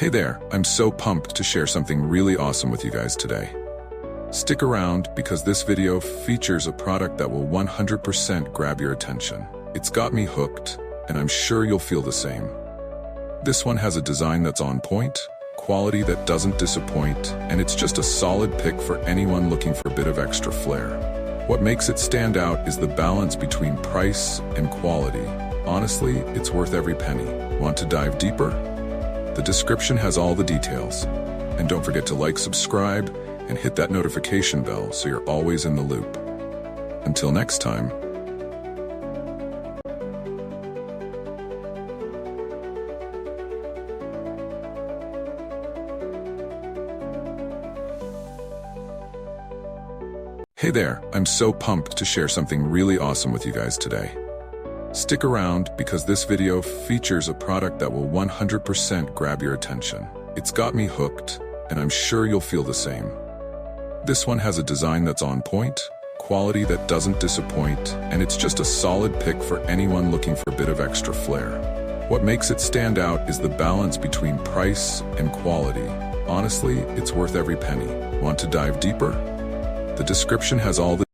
Hey there, I'm so pumped to share something really awesome with you guys today. Stick around because this video features a product that will 100% grab your attention. It's got me hooked, and I'm sure you'll feel the same. This one has a design that's on point, quality that doesn't disappoint, and it's just a solid pick for anyone looking for a bit of extra flair. What makes it stand out is the balance between price and quality. Honestly, it's worth every penny. Want to dive deeper? The description has all the details. And don't forget to like, subscribe, and hit that notification bell so you're always in the loop. Until next time. Hey there, I'm so pumped to share something really awesome with you guys today. Stick around because this video features a product that will 100% grab your attention. It's got me hooked, and I'm sure you'll feel the same. This one has a design that's on point, quality that doesn't disappoint, and it's just a solid pick for anyone looking for a bit of extra flair. What makes it stand out is the balance between price and quality. Honestly, it's worth every penny. Want to dive deeper? The description has all the